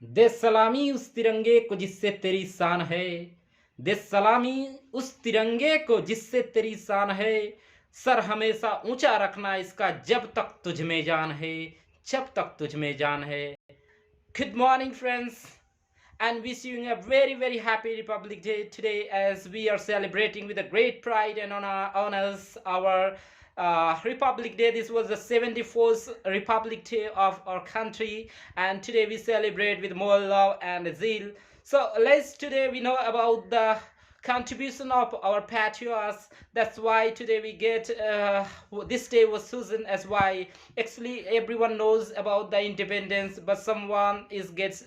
दे सलामी उस तिरंगे को जिससे तेरी शान है। दे सलामी उस तिरंगे को जिससे तेरी शान है। सर हमेशा ऊंचा रखना इसका जब तक तुझ में जान है। जब तक तुझ में जान है। Good morning, friends, and wish you a very, very happy Republic Day today as we are celebrating with a great pride and honors our Republic Day. This was the 74th Republic Day of our country, and today we celebrate with more love and zeal. So let's today we know about the contribution of our patriots. That's why today we get this day was chosen as why actually everyone knows about the independence, but someone is gets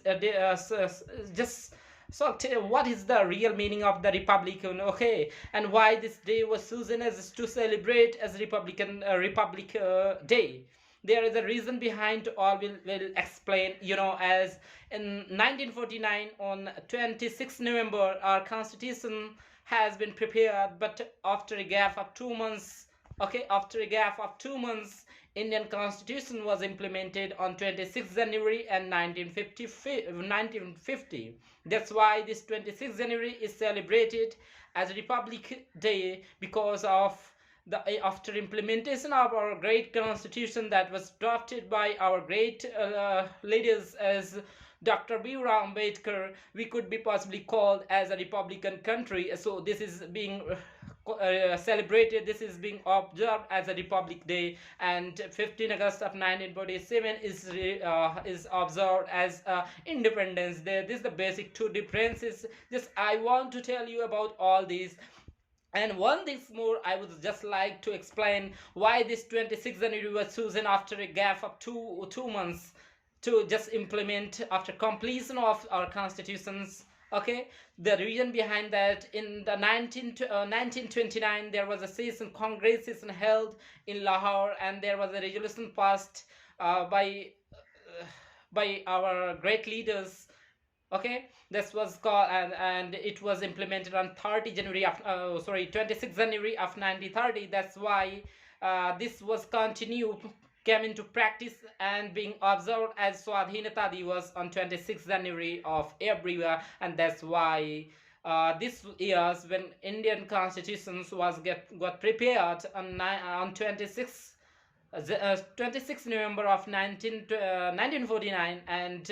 just so what is the real meaning of the Republican, okay, and why this day was chosen as to celebrate as Republican Republic Day. There is a reason behind all. Will explain, as in 1949 on 26 November our constitution has been prepared, but after a gap of 2 months, okay, after a gap of 2 months, Indian constitution was implemented on 26 January and 1950. That's why this 26 January is celebrated as Republic Day, because of after implementation of our great constitution that was drafted by our great leaders as Dr. B.R. Ambedkar, we could be possibly called as a Republican country. So this is being celebrated, this is being observed as a Republic Day, and 15 August of 1947 is observed as Independence Day. This is the basic two differences. Just I want to tell you about all these. And one thing more, I would just like to explain why this 26th January was chosen after a gap of two months to just implement after completion of our constitutions. Okay, the reason behind that, in the 1929 there was a session, congress session held in Lahore, and there was a resolution passed by our great leaders. Okay, this was called, and it was implemented on 30 January of 26 January of 1930. That's why this was continued, came into practice and being observed as Swadhinata Divas on 26 January of every year. And that's why this years when Indian constitutions was got prepared on 26 November of 1949, and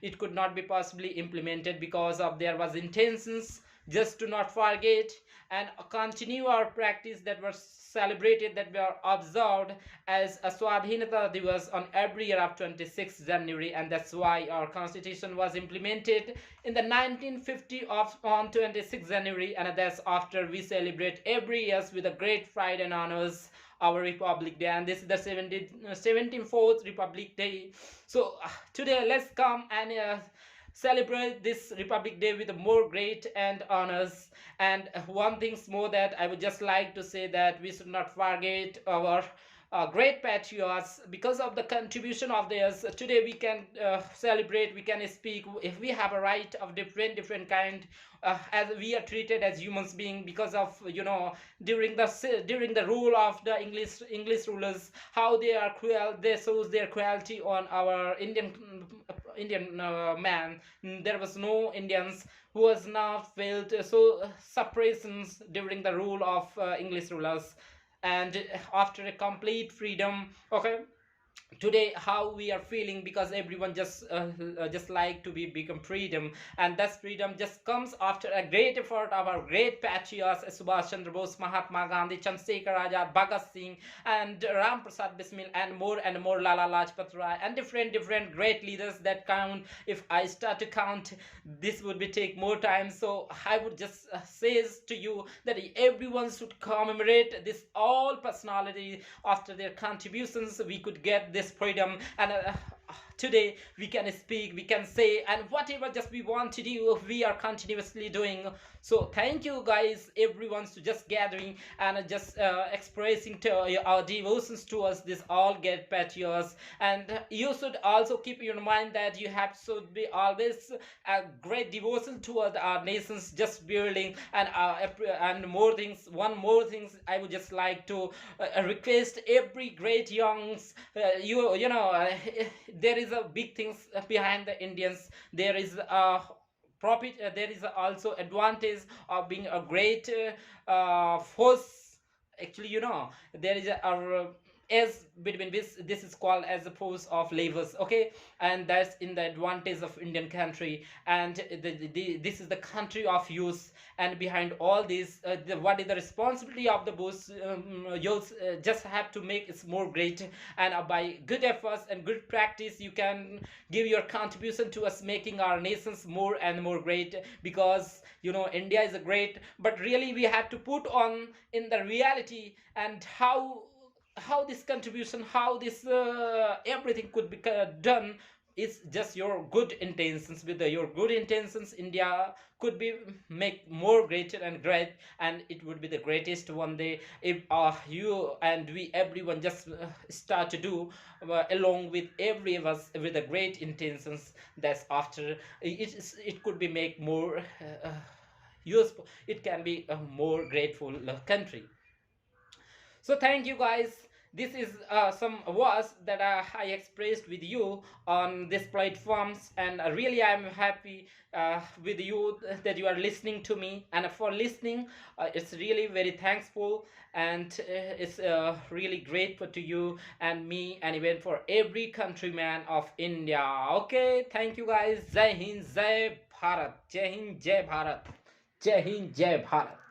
it could not be possibly implemented because of there was intentions just to not forget and continue our practice that was celebrated, that were observed as a Swadhinata Divas on every year of 26 January. And that's why our constitution was implemented in the 1950 on 26 January, and that's after we celebrate every year with a great pride and honors our Republic Day. And this is the 74th Republic Day. So today let's come and celebrate this Republic Day with more great and honors. And one thing more that I would just like to say, that we should not forget our great patriots. Because of the contribution of theirs, today we can celebrate, we can speak, if we have a right of different kind, as we are treated as humans being, because of during the rule of the English rulers, how they are cruel, they shows their cruelty on our Indian man. There was no Indians who was not felt so suppressions during the rule of English rulers. And after a complete freedom, okay, today how we are feeling, because everyone just like to be become freedom, and that freedom just comes after a great effort of our great patriots Subhash Chandra Bose, Mahatma Gandhi, Chandrasekhar Azad, Bhagat Singh, and Ram Prasad Bismil, and more Lala Lajpat Rai, and different great leaders that count. If I start to count, this would be take more time. So I would just say to you that everyone should commemorate this all personality. After their contributions we could get this freedom, and today we can speak, we can say, and whatever just we want to do, we are continuously doing. So thank you guys, everyone's just gathering and just expressing to our devotions towards this all get patriots. And you should also keep in mind that you have should be always a great devotion toward our nations just building. And more things, one more things I would just like to request every great youngs, there is is a big things behind the Indians. There is a profit, there is also advantage of being a great force. Actually, there is a as between this is called as a force of labors, okay, and that's in the advantage of Indian country. And this is the country of youth, and behind all this, what is the responsibility of the both youth? Just have to make it more great, and by good efforts and good practice you can give your contribution to us making our nations more and more great. Because India is a great, but really we have to put on in the reality, and how this contribution, how this everything could be done. It's just your good intentions. With your good intentions, India could be make more greater and great, and it would be the greatest one day if you and we everyone just start to do along with every of us with the great intentions. That's after it could be make more useful. It can be a more grateful country. So thank you guys. This is some words that I expressed with you on these platforms, and really I'm happy with you that you are listening to me, and for listening, it's really very thankful, and it's really grateful to you and me, and even for every countryman of India. Okay, thank you guys. Jai Hind, Jai Bharat. Jai Hind, Jai Bharat. Jai Hind, Jai Bharat.